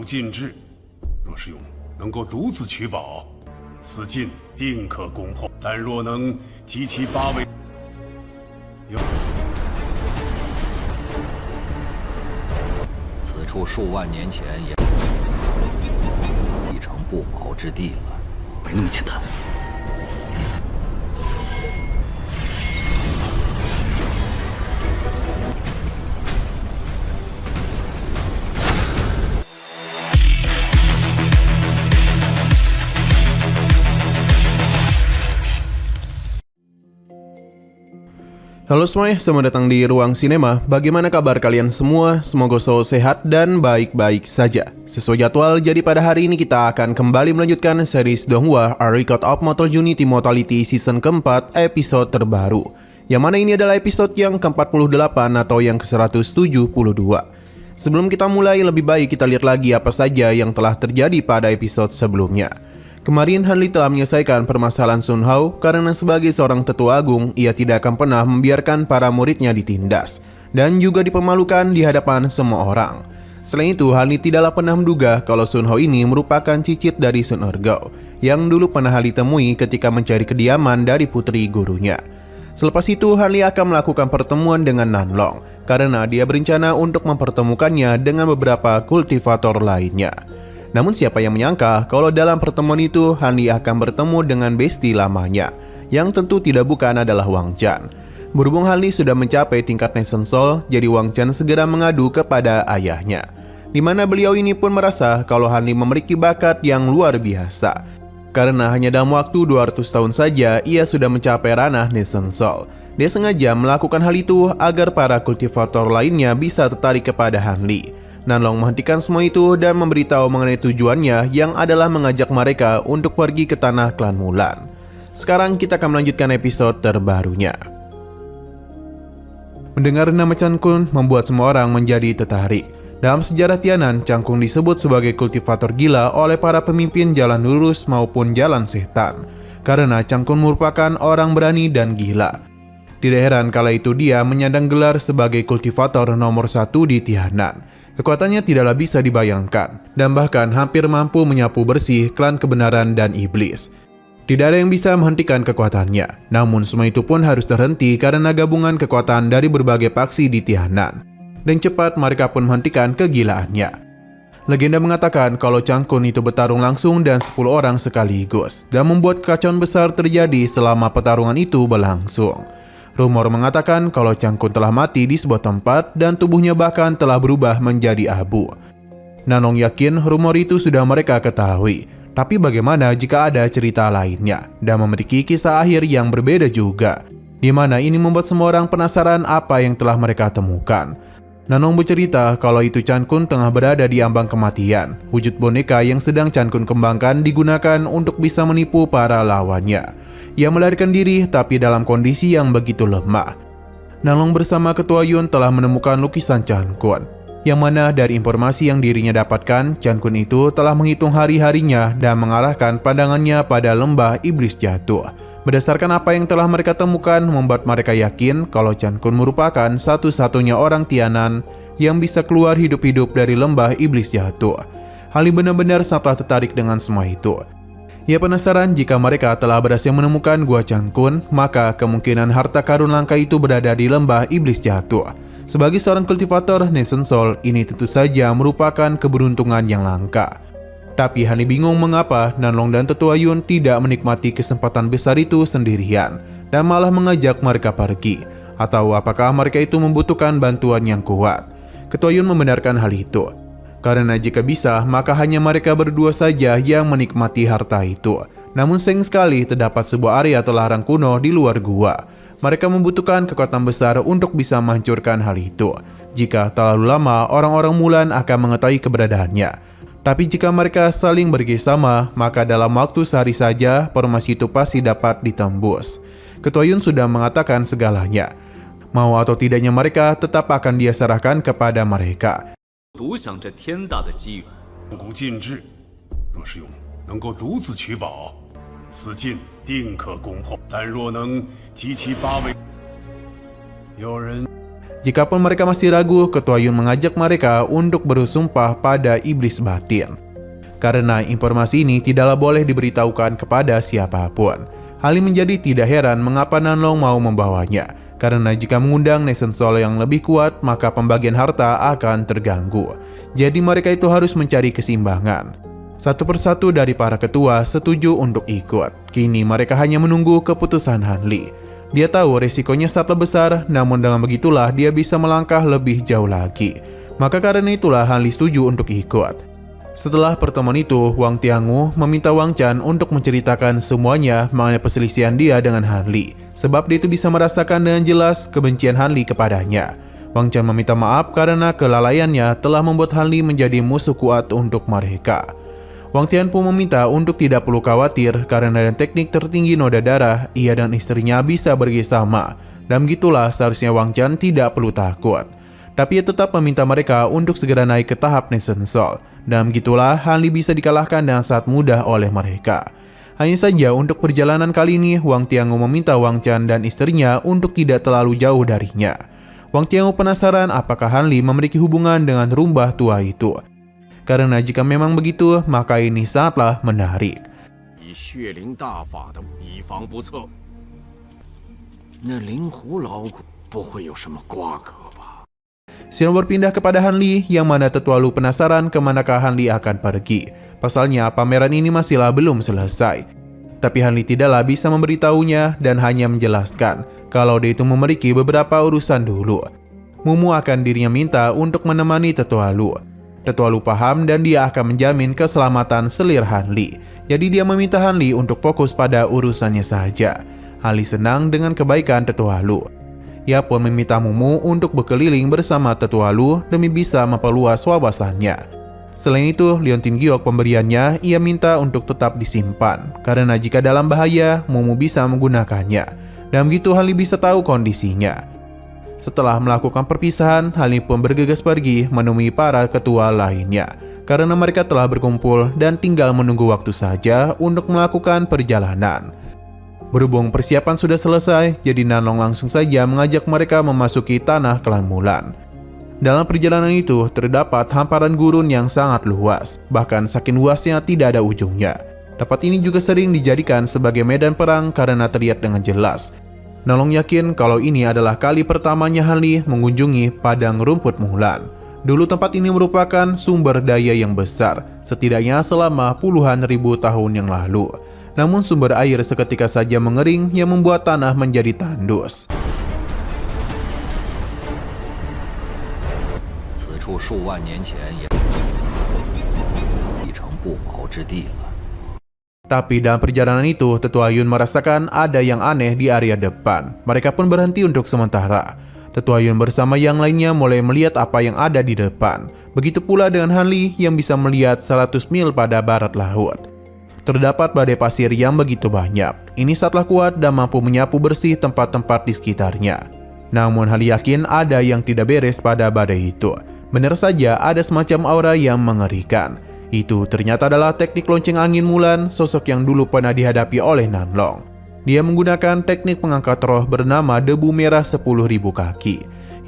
禁制。若是能够独自取宝，此禁定可攻破。但若能集齐8位，此处数万年前也已成不毛之地了。没那么简单。Halo semuanya, selamat datang di Ruang Sinema. Bagaimana kabar kalian semua? Semoga selalu sehat dan baik-baik saja. Sesuai jadwal, jadi pada hari ini kita akan kembali melanjutkan series Donghua A Record of Mortal Unity Mortality Season keempat episode terbaru. Yang mana ini adalah episode yang ke-48 atau yang ke-172. Sebelum kita mulai, lebih baik kita lihat lagi apa saja yang telah terjadi pada episode sebelumnya. Kemarin Han Li telah menyelesaikan permasalahan Sun Hao karena sebagai seorang tetua agung, ia tidak akan pernah membiarkan para muridnya ditindas dan juga dipermalukan di hadapan semua orang. Selain itu, Han Li tidaklah pernah menduga kalau Sun Hao ini merupakan cicit dari Sun Ergao yang dulu pernah Han Li temui ketika mencari kediaman dari putri gurunya. Selepas itu, Han Li akan melakukan pertemuan dengan Nanlong karena dia berencana untuk mempertemukannya dengan beberapa kultivator lainnya. Namun siapa yang menyangka kalau dalam pertemuan itu Han Li akan bertemu dengan besti lamanya, yang tentu tidak bukan adalah Wang Chan. Berhubung Han Li sudah mencapai tingkat Nation Soul, jadi Wang Chan segera mengadu kepada ayahnya, di mana beliau ini pun merasa kalau Han Li memiliki bakat yang luar biasa. Karena hanya dalam waktu 200 tahun saja ia sudah mencapai ranah Nation Soul. Dia sengaja melakukan hal itu agar para kultivator lainnya bisa tertarik kepada Han Li. Nanlong menghentikan semua itu dan memberitahu mengenai tujuannya yang adalah mengajak mereka untuk pergi ke tanah klan Mulan. Sekarang kita akan melanjutkan episode terbarunya. Mendengar nama Chan Kun membuat semua orang menjadi tertarik. Dalam sejarah Tianan, Chan Kun disebut sebagai kultivator gila oleh para pemimpin jalan lurus maupun jalan setan. Karena Chan Kun merupakan orang berani dan gila. Tidak heran kala itu dia menyandang gelar sebagai kultivator nomor 1 di Tianan. Kekuatannya tidaklah bisa dibayangkan, dan bahkan hampir mampu menyapu bersih klan kebenaran dan iblis. Tidak ada yang bisa menghentikan kekuatannya, namun semua itu pun harus terhenti karena gabungan kekuatan dari berbagai paksi di Tianan. Dan cepat mereka pun menghentikan kegilaannya. Legenda mengatakan kalau Chan Kun itu bertarung langsung dan 10 orang sekaligus, dan membuat kekacauan besar terjadi selama pertarungan itu berlangsung. Rumor mengatakan kalau Chan Kun telah mati di sebuah tempat dan tubuhnya bahkan telah berubah menjadi abu. Nanong yakin rumor itu sudah mereka ketahui, tapi bagaimana jika ada cerita lainnya dan memiliki kisah akhir yang berbeda juga, di mana ini membuat semua orang penasaran apa yang telah mereka temukan. Nanong bercerita kalau itu Chan Kun tengah berada di ambang kematian. Wujud boneka yang sedang Chan Kun kembangkan digunakan untuk bisa menipu para lawannya. Ia melarikan diri tapi dalam kondisi yang begitu lemah. Nanlong bersama Ketua Yun telah menemukan lukisan Chan Kun, yang mana dari informasi yang dirinya dapatkan, Chan Kun itu telah menghitung hari-harinya dan mengarahkan pandangannya pada lembah iblis jatuh. Berdasarkan apa yang telah mereka temukan, membuat mereka yakin kalau Chan Kun merupakan satu-satunya orang Tianan yang bisa keluar hidup-hidup dari lembah iblis jatuh. Hal ini benar-benar sangat tertarik dengan semua itu. Ia penasaran jika mereka telah berhasil menemukan gua Chan Kun, maka kemungkinan harta karun langka itu berada di lembah iblis jatuh. Sebagai seorang kultivator Nation Soul, ini tentu saja merupakan keberuntungan yang langka. Tapi Han Li bingung mengapa Nanlong dan Tetua Yun tidak menikmati kesempatan besar itu sendirian dan malah mengajak mereka pergi. Atau apakah mereka itu membutuhkan bantuan yang kuat? Ketua Yun membenarkan hal itu. Karena jika bisa, maka hanya mereka berdua saja yang menikmati harta itu. Namun sayang sekali terdapat sebuah area terlarang kuno di luar gua. Mereka membutuhkan kekuatan besar untuk bisa menghancurkan hal itu. Jika terlalu lama, orang-orang Mulan akan mengetahui keberadaannya. Tapi jika mereka saling bekerjasama, maka dalam waktu sehari saja, formasi itu pasti dapat ditembus. Ketua Yun sudah mengatakan segalanya. Mau atau tidaknya mereka tetap akan dia serahkan kepada mereka. 独享这天大的机缘，古禁制，若是能够独自取宝，此禁定可攻破。但若能集齐8位，有人 Jikapun mereka masih ragu, Ketua Yun mengajak mereka untuk bersumpah pada iblis batin. Karena informasi ini tidaklah boleh diberitahukan kepada siapapun. Hal ini menjadi tidak heran mengapa Nanlong mau membawanya. Karena jika mengundang Nation Soul yang lebih kuat, maka pembagian harta akan terganggu. Jadi mereka itu harus mencari keseimbangan. Satu persatu dari para ketua setuju untuk ikut. Kini mereka hanya menunggu keputusan Han Li. Dia tahu resikonya sangatlah besar, namun dengan begitulah dia bisa melangkah lebih jauh lagi. Maka karena itulah Han Li setuju untuk ikut. Setelah pertemuan itu, Wang Tiangu meminta Wang Chan untuk menceritakan semuanya mengenai perselisihan dia dengan Han Li, sebab dia itu bisa merasakan dengan jelas kebencian Han Li kepadanya. Wang Chan meminta maaf karena kelalaiannya telah membuat Han Li menjadi musuh kuat untuk mereka. Wang Tian pun meminta untuk tidak perlu khawatir karena dengan teknik tertinggi noda darah, ia dan istrinya bisa bekerjasama. Dan begitulah seharusnya Wang Chan tidak perlu takut. Tapi ia tetap meminta mereka untuk segera naik ke tahap Nation Soul. Dan begitulah Han Li bisa dikalahkan dengan sangat mudah oleh mereka. Hanya saja untuk perjalanan kali ini, Wang Tiangu meminta Wang Chan dan istrinya untuk tidak terlalu jauh darinya. Wang Tiangu penasaran apakah Han Li memiliki hubungan dengan rumbah tua itu. Karena jika memang begitu, maka ini sangatlah menarik. Xiao berpindah kepada Han Li, yang mana Tetua Lu penasaran kemanakah Han Li akan pergi. Pasalnya pameran ini masihlah belum selesai. Tapi Han Li tidaklah bisa memberitahunya dan hanya menjelaskan kalau dia itu memiliki beberapa urusan dulu. Mumu akan dirinya minta untuk menemani Tetua Lu. Tetua Lu paham dan dia akan menjamin keselamatan selir Han Li. Jadi dia meminta Han Li untuk fokus pada urusannya saja. Han Li senang dengan kebaikan Tetua Lu. Ia pun meminta Mumu untuk berkeliling bersama Tetua Lu demi bisa memperluas wawasannya. Selain itu, Liontin Giok pemberiannya ia minta untuk tetap disimpan. Karena jika dalam bahaya, Mumu bisa menggunakannya. Dan begitu Han Li bisa tahu kondisinya. Setelah melakukan perpisahan, Han Li pun bergegas pergi menemui para ketua lainnya. Karena mereka telah berkumpul dan tinggal menunggu waktu saja untuk melakukan perjalanan. Berhubung persiapan sudah selesai, jadi Nanlong langsung saja mengajak mereka memasuki tanah Klan Mulan. Dalam perjalanan itu, terdapat hamparan gurun yang sangat luas. Bahkan saking luasnya tidak ada ujungnya. Tempat ini juga sering dijadikan sebagai medan perang karena terlihat dengan jelas. Nanlong yakin kalau ini adalah kali pertamanya Han Li mengunjungi padang rumput Mulan. Dulu tempat ini merupakan sumber daya yang besar, setidaknya selama puluhan ribu tahun yang lalu. Namun sumber air seketika saja mengering yang membuat tanah menjadi tandus. Tapi dalam perjalanan itu, Tetua Yun merasakan ada yang aneh di area depan. Mereka pun berhenti untuk sementara. Tetua Yun bersama yang lainnya mulai melihat apa yang ada di depan. Begitu pula dengan Han Li yang bisa melihat 100 mil pada barat laut. Terdapat badai pasir yang begitu banyak. Ini sangatlah kuat dan mampu menyapu bersih tempat-tempat di sekitarnya. Namun Han Li yakin ada yang tidak beres pada badai itu. Benar saja ada semacam aura yang mengerikan. Itu ternyata adalah teknik lonceng angin Mulan, sosok yang dulu pernah dihadapi oleh Nanlong. Dia menggunakan teknik pengangkat roh bernama debu merah 10.000 kaki.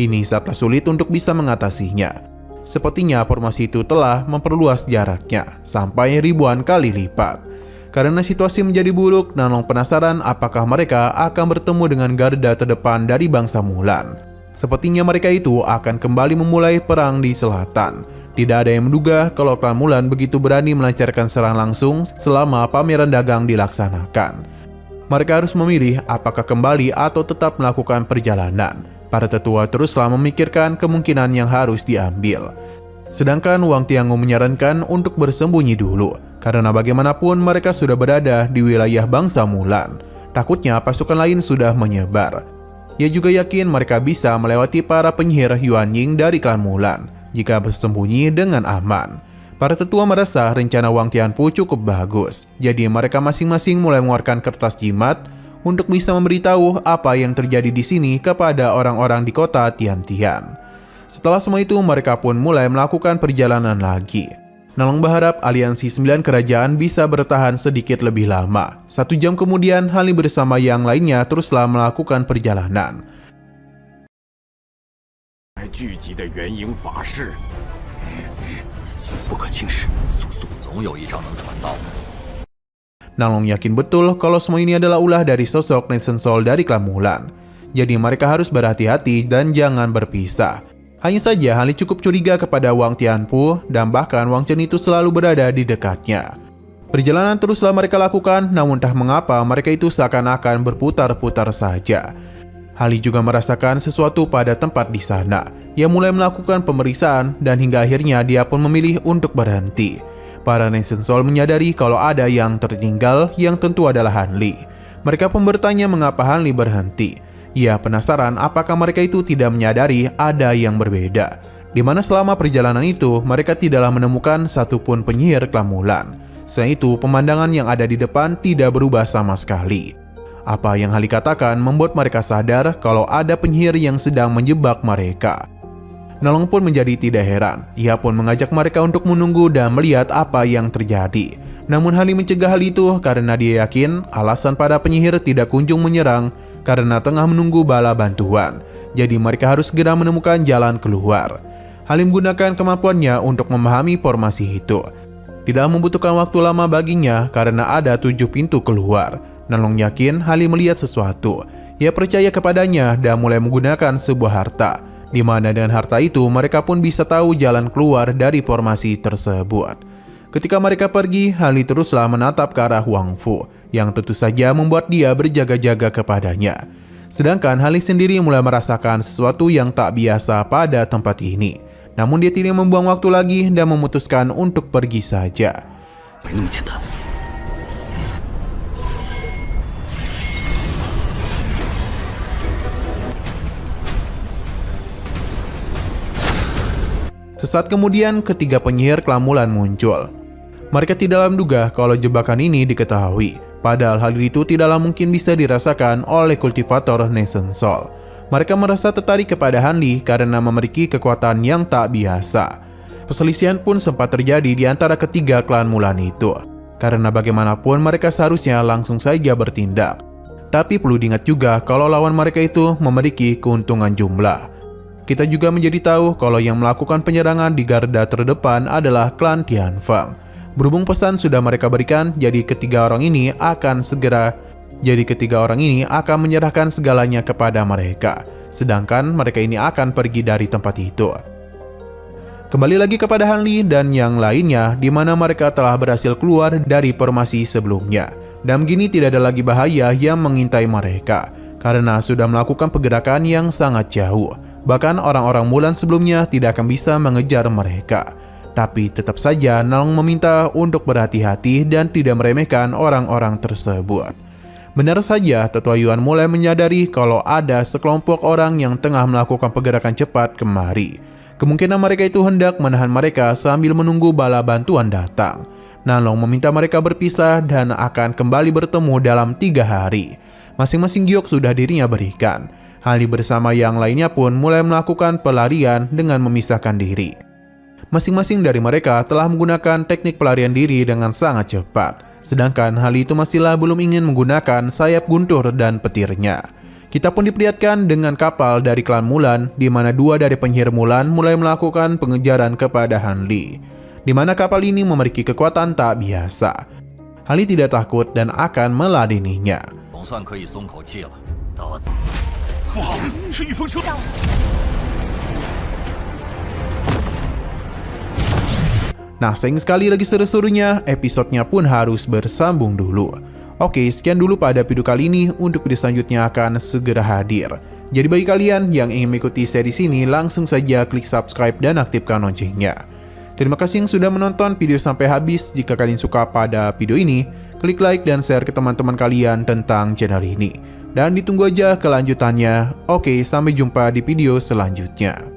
Ini sangatlah sulit untuk bisa mengatasinya. Sepertinya formasi itu telah memperluas jaraknya sampai ribuan kali lipat. Karena situasi menjadi buruk, Nanlong penasaran apakah mereka akan bertemu dengan garda terdepan dari bangsa Mulan. Sepertinya mereka itu akan kembali memulai perang di selatan. Tidak ada yang menduga kalau klan Mulan begitu berani melancarkan serang langsung selama pameran dagang dilaksanakan. Mereka harus memilih apakah kembali atau tetap melakukan perjalanan. Para tetua teruslah memikirkan kemungkinan yang harus diambil. Sedangkan Wang Tiangu menyarankan untuk bersembunyi dulu, karena bagaimanapun mereka sudah berada di wilayah bangsa Mulan. Takutnya pasukan lain sudah menyebar. Ia juga yakin mereka bisa melewati para penyihir Yuan Ying dari klan Mulan jika bersembunyi dengan aman. Para tetua merasa rencana Wang Tianpu cukup bagus, jadi mereka masing-masing mulai mengeluarkan kertas jimat untuk bisa memberitahu apa yang terjadi di sini kepada orang-orang di kota Tiantian. Setelah semua itu, mereka pun mulai melakukan perjalanan lagi. Nanlong berharap aliansi 9 kerajaan bisa bertahan sedikit lebih lama. 1 jam kemudian, Han Li bersama yang lainnya teruslah melakukan perjalanan. 来聚集的元婴法士，不可轻视。总有一招能传到。 Nalong yakin betul kalau semua ini adalah ulah dari sosok Nation Soul dari klan Mulan. Jadi mereka harus berhati-hati dan jangan berpisah. Hanya saja Han Li cukup curiga kepada Wang Tianpu dan bahkan Wang Chen itu selalu berada di dekatnya. Perjalanan teruslah mereka lakukan, namun entah mengapa mereka itu seakan-akan berputar-putar saja. Han Li juga merasakan sesuatu pada tempat di sana. Ia mulai melakukan pemeriksaan dan hingga akhirnya dia pun memilih untuk berhenti. Para Nation Soul menyadari kalau ada yang tertinggal yang tentu adalah Han Li. Mereka pun bertanya mengapa Han Li berhenti. Ia penasaran apakah mereka itu tidak menyadari ada yang berbeda. Di mana selama perjalanan itu mereka tidaklah menemukan satupun penyihir klan Mulan. Selain itu pemandangan yang ada di depan tidak berubah sama sekali. Apa yang Han Li katakan membuat mereka sadar kalau ada penyihir yang sedang menjebak mereka. Nalong pun menjadi tidak heran. Ia pun mengajak mereka untuk menunggu dan melihat apa yang terjadi. Namun Han Li mencegah hal itu karena dia yakin alasan para penyihir tidak kunjung menyerang karena tengah menunggu bala bantuan. Jadi mereka harus segera menemukan jalan keluar. Han Li menggunakan kemampuannya untuk memahami formasi itu. Tidak membutuhkan waktu lama baginya karena ada 7 pintu keluar. Nalong yakin Han Li melihat sesuatu. Ia percaya kepadanya dan mulai menggunakan sebuah harta. Di mana dengan harta itu mereka pun bisa tahu jalan keluar dari formasi tersebut. Ketika mereka pergi, Han Li teruslah menatap ke arah Wang Fu, yang tentu saja membuat dia berjaga-jaga kepadanya. Sedangkan Han Li sendiri mulai merasakan sesuatu yang tak biasa pada tempat ini. Namun dia tidak membuang waktu lagi dan memutuskan untuk pergi saja. Sesaat kemudian, ketiga penyihir klan Mulan muncul. Mereka tidaklah menduga kalau jebakan ini diketahui, padahal hal itu tidaklah mungkin bisa dirasakan oleh kultivator Nation Soul. Mereka merasa tertarik kepada Han Li karena memiliki kekuatan yang tak biasa. Perselisihan pun sempat terjadi di antara ketiga klan Mulan itu, karena bagaimanapun mereka seharusnya langsung saja bertindak. Tapi perlu diingat juga kalau lawan mereka itu memiliki keuntungan jumlah. Kita juga menjadi tahu kalau yang melakukan penyerangan di garda terdepan adalah klan Tianfeng. Berhubung pesan sudah mereka berikan, jadi ketiga orang ini akan menyerahkan segalanya kepada mereka. Sedangkan mereka ini akan pergi dari tempat itu. Kembali lagi kepada Han Li dan yang lainnya, di mana mereka telah berhasil keluar dari formasi sebelumnya. Dan begini tidak ada lagi bahaya yang mengintai mereka, karena sudah melakukan pergerakan yang sangat jauh. Bahkan orang-orang Mulan sebelumnya tidak akan bisa mengejar mereka. Tapi tetap saja Nalong meminta untuk berhati-hati dan tidak meremehkan orang-orang tersebut. Benar saja, Tetua Yuan mulai menyadari kalau ada sekelompok orang yang tengah melakukan pergerakan cepat kemari. Kemungkinan mereka itu hendak menahan mereka sambil menunggu bala bantuan datang. Nalong meminta mereka berpisah dan akan kembali bertemu dalam 3 hari. Masing-masing giok sudah dirinya berikan. Han Li bersama yang lainnya pun mulai melakukan pelarian dengan memisahkan diri. Masing-masing dari mereka telah menggunakan teknik pelarian diri dengan sangat cepat. Sedangkan Han Li itu masihlah belum ingin menggunakan sayap guntur dan petirnya. Kita pun diperlihatkan dengan kapal dari klan Mulan, di mana 2 dari penyihir Mulan mulai melakukan pengejaran kepada Han Li. Di mana kapal ini memiliki kekuatan tak biasa. Han Li tidak takut dan akan meladeninya. Nah, sayang sekali lagi seru-serunya, episodenya pun harus bersambung dulu. Oke, sekian dulu pada video kali ini. Untuk video selanjutnya akan segera hadir. Jadi bagi kalian yang ingin mengikuti seri ini, langsung saja klik subscribe dan aktifkan loncengnya. Terima kasih yang sudah menonton video sampai habis. Jika kalian suka pada video ini, klik like dan share ke teman-teman kalian tentang channel ini. Dan ditunggu aja kelanjutannya. Oke, sampai jumpa di video selanjutnya.